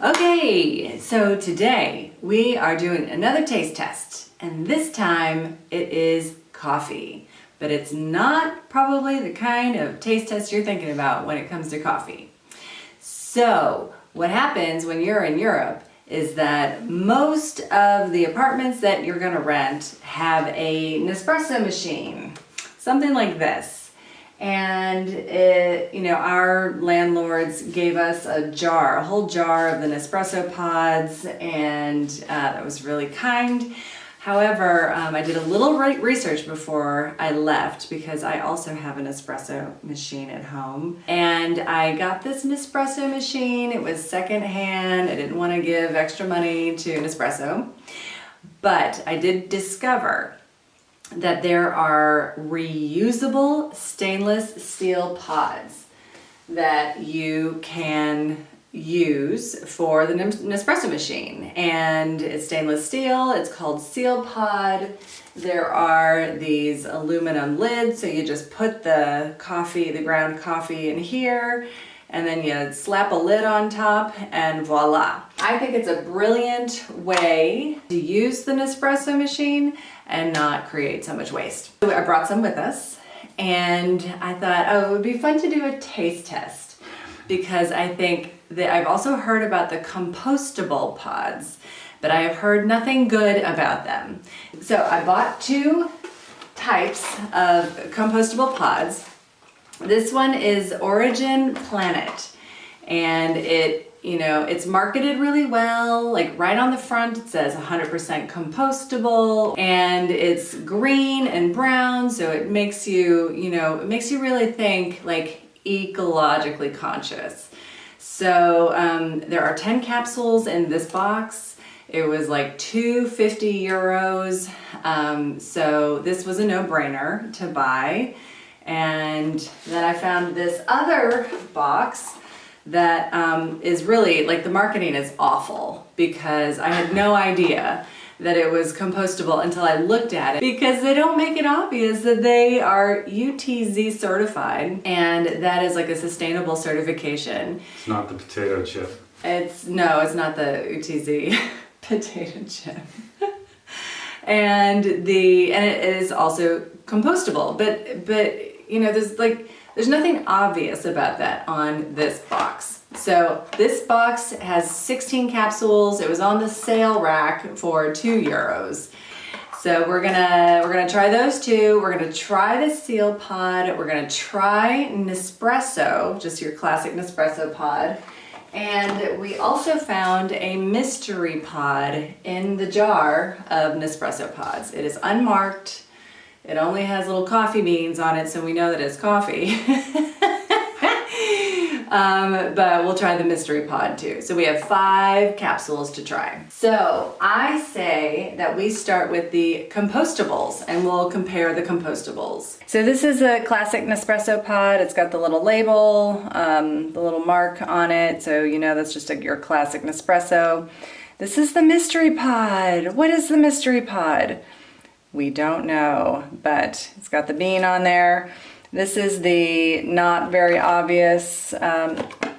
Okay, so today we are doing another taste test, and this time it is coffee. But it's not probably the kind of taste test you're thinking about when it comes to coffee. So, what happens when you're in Europe is that most of the apartments that you're gonna rent have a Nespresso machine, something like this. And our landlords gave us a whole jar of the Nespresso pods, and that was really kind. However, I did a little research before I left because I also have an espresso machine at home. And I got this Nespresso machine. It was secondhand. I didn't want to give extra money to Nespresso. But I did discover that there are reusable stainless steel pods that you can use for the Nespresso machine, and it's stainless steel. It's called Seal Pod. There are these aluminum lids, so you just put the ground coffee in here, and then you slap a lid on top, and voila. I think it's a brilliant way to use the Nespresso machine and not create so much waste. I brought some with us, and I thought, it would be fun to do a taste test, because I think that I've also heard about the compostable pods, but I have heard nothing good about them. So I bought two types of compostable pods. This one is Origin Planet, and it's marketed really well. Like right on the front it says 100% compostable, and it's green and brown, so it makes you really think like ecologically conscious. So there are 10 capsules in this box. It was like €250. So this was a no-brainer to buy. And then I found this other box that is really, like, the marketing is awful, because I had no idea that it was compostable until I looked at it, because they don't make it obvious that they are UTZ certified, and that is like a sustainable certification. It's not the potato chip. It's not the UTZ potato chip. and it is also compostable, but there's nothing obvious about that on this box. So this box has 16 capsules. It was on the sale rack for €2. So we're gonna try those two. We're gonna try the Seal Pod. We're gonna try Nespresso, just your classic Nespresso pod. And we also found a mystery pod in the jar of Nespresso pods. It is unmarked. It only has little coffee beans on it, so we know that it's coffee. But we'll try the mystery pod too. So we have 5 capsules to try. So I say that we start with the compostables, and we'll compare the compostables. So this is a classic Nespresso pod. It's got the little label, the little mark on it, so that's just your classic Nespresso. This is the mystery pod. What is the mystery pod? We don't know, but it's got the bean on there. This is the not very obvious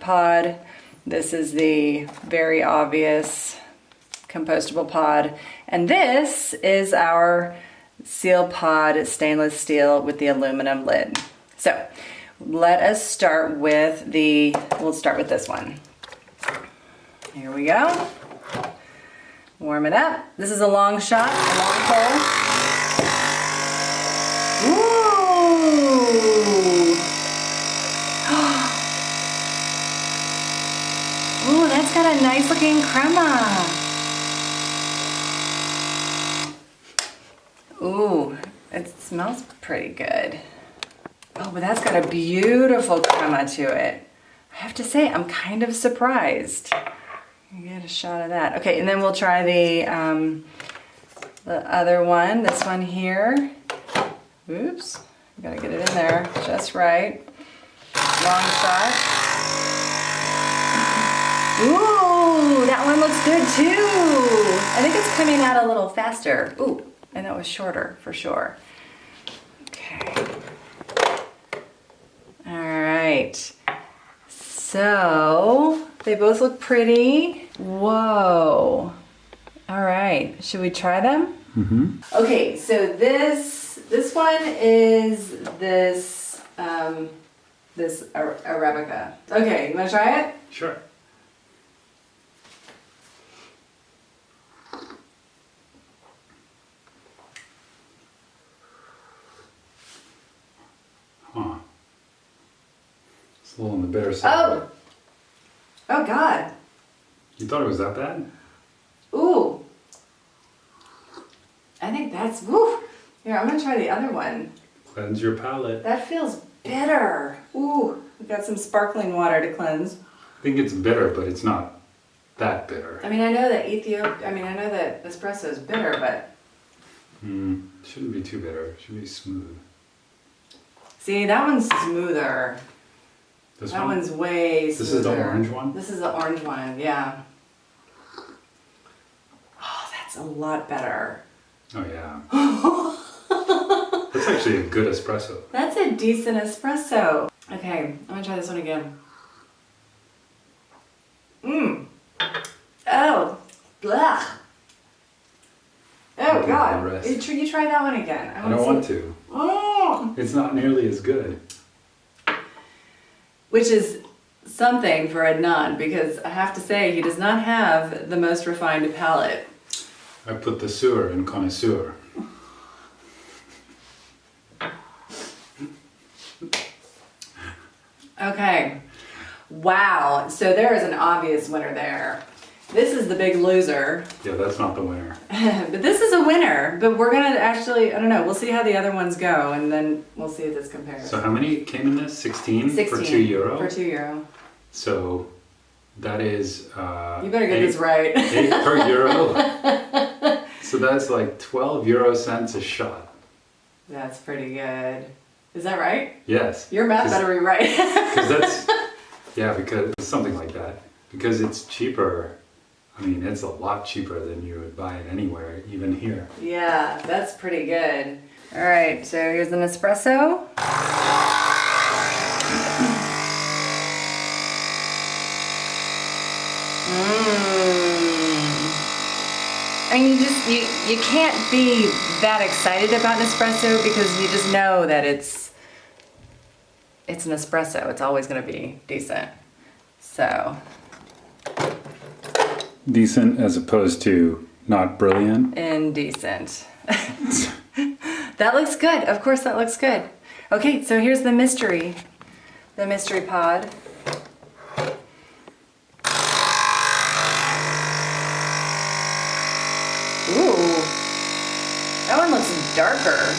pod. This is the very obvious compostable pod. And this is our Seal Pod stainless steel with the aluminum lid. So let us start with we'll start with this one. Here we go. Warm it up. This is a long shot, a long pull. Ooh, that's got a nice looking crema. Ooh, it smells pretty good. Oh, but that's got a beautiful crema to it. I have to say, I'm kind of surprised. You get a shot of that. Okay, and then we'll try the other one, this one here. Oops, gotta get it in there just right. Long shot. Ooh, that one looks good too. I think it's coming out a little faster. Ooh, and that was shorter for sure. Okay. All right. So They both look pretty. Whoa. All right, should we try them? Mm-hmm. Okay, so this one is this Arabica. Okay, you wanna try it? Sure. Huh. It's a little on the bitter side. Oh God. You thought it was that bad? Ooh. I think that's, woo. Here, I'm gonna try the other one. Cleanse your palate. That feels bitter. Ooh, we've got some sparkling water to cleanse. I think it's bitter, but it's not that bitter. I mean, I know that I know that espresso is bitter, but. It shouldn't be too bitter. It should be smooth. See, that one's smoother. This That one? one's way smoother. This is the orange one? This is the orange one, yeah. Oh, that's a lot better. Oh yeah. That's actually a good espresso. That's a decent espresso. Okay, I'm gonna try this one again. Oh, blech. Oh Do God, the rest. you try that one again. I don't want to. Oh. It's not nearly as good. Which is something for Adnan, because I have to say he does not have the most refined palate. I put the sewer in connoisseur. Okay. Wow. So there is an obvious winner there. This is the big loser. Yeah, that's not the winner. But this is a winner. But we're going to actually, I don't know, we'll see how the other ones go and then we'll see if this compares. So how many came in this? 16? 16 for €2? For €2. So that is... You better get this right. 8 per euro. So that's like 12 euro cents a shot. That's pretty good. Is that right? Yes. Your math better be right. Because that's... Yeah, because something like that. Because it's cheaper. I mean, it's a lot cheaper than you would buy it anywhere, even here. Yeah, that's pretty good. All right, so here's an espresso. I mean, you can't be that excited about an espresso because you just know that it's an espresso. It's always going to be decent. So. Decent as opposed to not brilliant. Indecent. That looks good. Of course that looks good. Okay, so here's the mystery pod. Ooh, that one looks darker.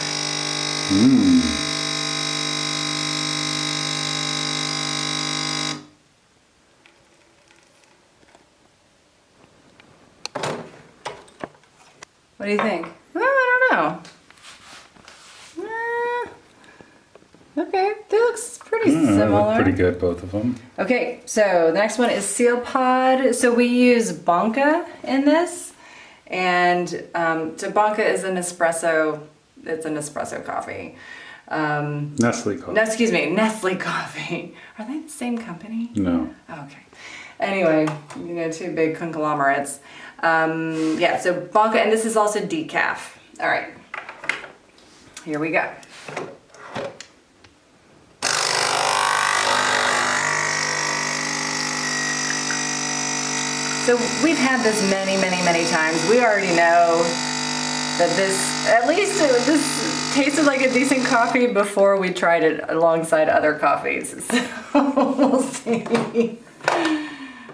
What do you think? Well, I don't know. Okay, they look pretty They similar. look pretty good, both of them. Okay, so the next one is Seal Pod. So we use Bonka in this, and so Bonka is an espresso. It's an espresso coffee. Nestle coffee. Excuse me, Nestle coffee. Are they the same company? No. Okay. Anyway, two big conglomerates. Yeah, so Bonka, and this is also decaf. All right, here we go. So we've had this many times. We already know that this tasted like a decent coffee before we tried it alongside other coffees. So we'll see.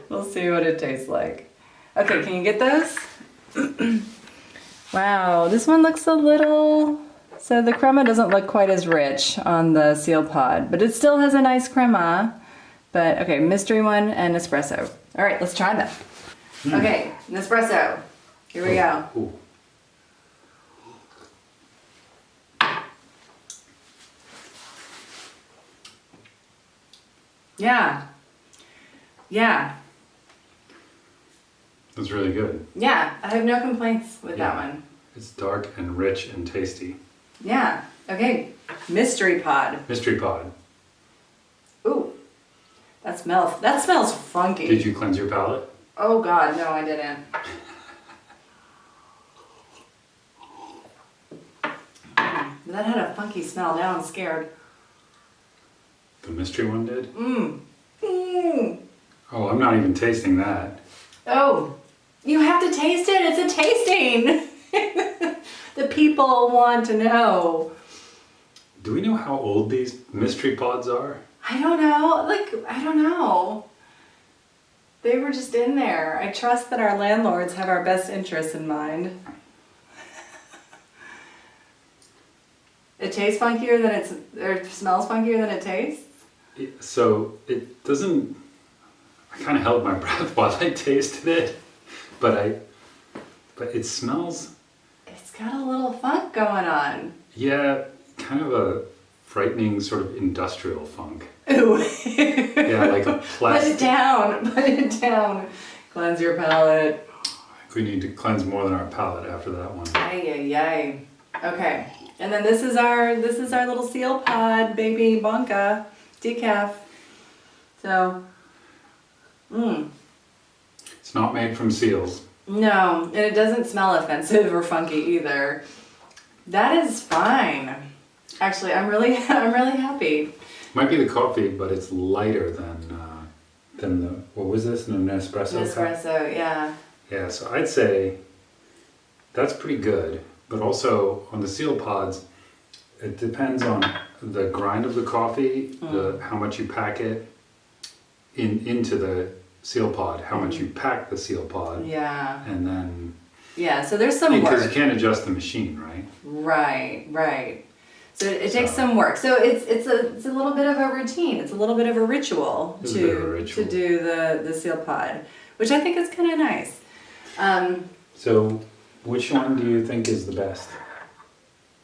We'll see what it tastes like. Okay, can you get those? Wow, this one looks a little... So the crema doesn't look quite as rich on the Seal Pod, but it still has a nice crema. But okay, mystery one and espresso. All right, let's try them. Okay, Nespresso. Here we go. Ooh. Yeah. Yeah. That's really good. Yeah, I have no complaints with that one. It's dark and rich and tasty. Yeah. Okay, Mystery Pod. Mystery pod. Ooh, That smells funky. Did you cleanse your palate? Oh God, no, I didn't. That had a funky smell. Now I'm scared. The mystery one did? Mmm. Oh, I'm not even tasting that. Oh, you have to taste it. It's a tasting. The people want to know. Do we know how old these mystery pods are? I don't know. I don't know. They were just in there. I trust that our landlords have our best interests in mind. It tastes funkier than or smells funkier than it tastes? So it doesn't, I kind of held my breath while I tasted it, but it smells. It's got a little funk going on. Yeah, kind of a frightening sort of industrial funk. Ooh. Yeah, like a plastic. Put it down. Cleanse your palate. I think we need to cleanse more than our palate after that one. Ay. Okay. And then this is our little seal pod, baby Bonka Decaf. So, It's not made from seals. no, and it doesn't smell offensive or funky either. That is fine. Actually, I'm really happy. Might be the coffee, but it's lighter than the, what was this, an Nespresso? Espresso, yeah. Yeah, so I'd say that's pretty good. But also on the seal pods, it depends on the grind of the coffee, how much you pack it into the seal pod, how much you pack the seal pod. Yeah. And then... Yeah, so there's some work. Because you can't adjust the machine, right? Right. So it takes some work. So it's a little bit of a routine. It's a little bit of a ritual to do the seal pod, which I think is kind of nice. So which one do you think is the best?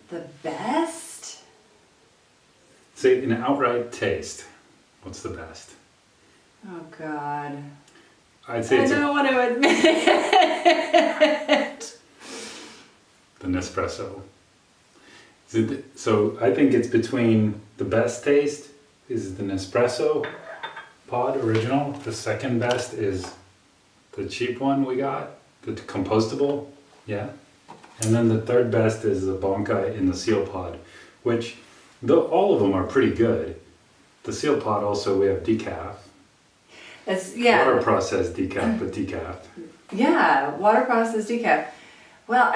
The best? Say in outright taste, what's the best? Oh God. I'd say it's I don't want to admit it. the Nespresso. So I think it's between the best taste is the Nespresso pod original. The second best is the cheap one we got, the compostable. Yeah. And then the third best is the Bonka in the seal pod, which all of them are pretty good. The seal pod also we have decaf. Water processed decaf, but decaf. Yeah, water processed decaf. Well,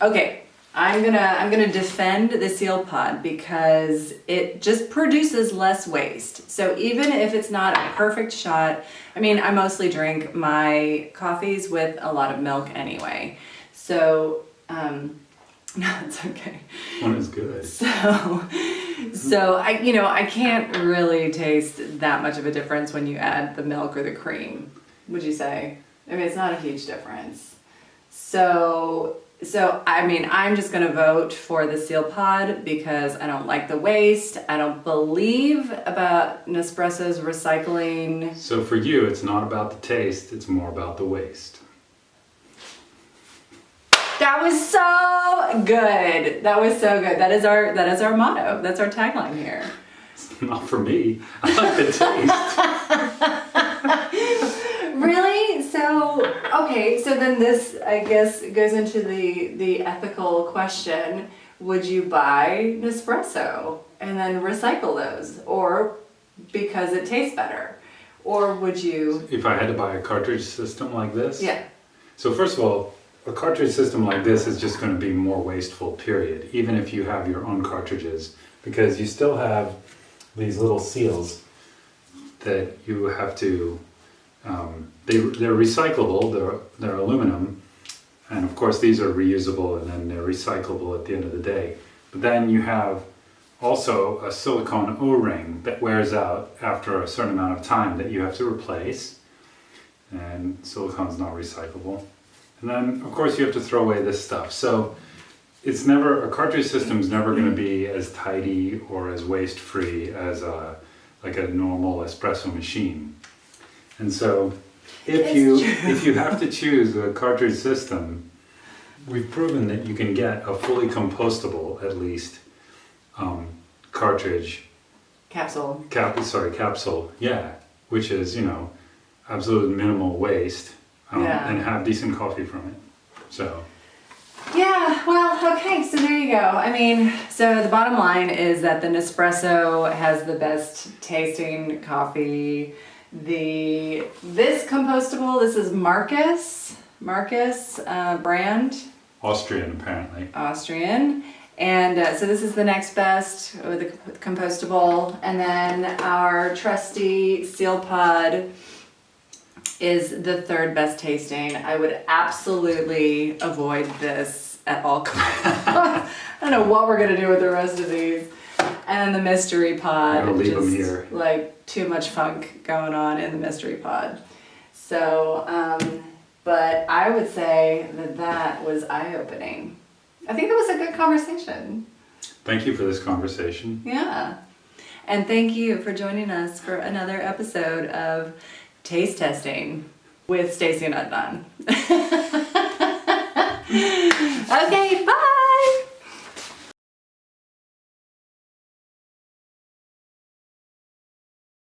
okay. I'm gonna defend the seal pod because it just produces less waste. So even if it's not a perfect shot, I mostly drink my coffees with a lot of milk anyway. So no, it's okay. One is good. So I can't really taste that much of a difference when you add the milk or the cream. Would you say? It's not a huge difference. So I'm just going to vote for the seal pod because I don't like the waste. I don't believe about Nespresso's recycling. So for you, it's not about the taste, it's more about the waste. That was so good. That is our motto. That's our tagline here. Not for me. I like the taste. Really? So then this, I guess, goes into the ethical question. Would you buy Nespresso and then recycle those? Or because it tastes better? Or would you... If I had to buy a cartridge system like this? Yeah. So first of all, a cartridge system like this is just going to be more wasteful, period. Even if you have your own cartridges. Because you still have these little seals that you have to... they're recyclable, they're aluminum, and of course these are reusable and then they're recyclable at the end of the day. But then you have also a silicone O-ring that wears out after a certain amount of time that you have to replace, and silicone's not recyclable. And then of course you have to throw away this stuff. So a cartridge system's never going to be as tidy or as waste-free as like a normal espresso machine. And so if you have to choose a cartridge system, we've proven that you can get a fully compostable, at least, cartridge Capsule. Capsule, yeah, which is, absolute minimal waste, and have decent coffee from it. So. Yeah, well, okay, so there you go. I mean, so the bottom line is that the Nespresso has the best tasting coffee. This compostable, this is Marcus brand. Austrian, apparently. Austrian. And so this is the next best with the compostable. And then our trusty Seal Pod is the third best tasting. I would absolutely avoid this at all costs. I don't know what we're gonna do with the rest of these. And the mystery pod, I'll leave them here. Like too much funk going on in the mystery pod. So, but I would say that was eye-opening. I think it was a good conversation. Thank you for this conversation. Yeah. And thank you for joining us for another episode of Taste Testing with Stacey and Adnan.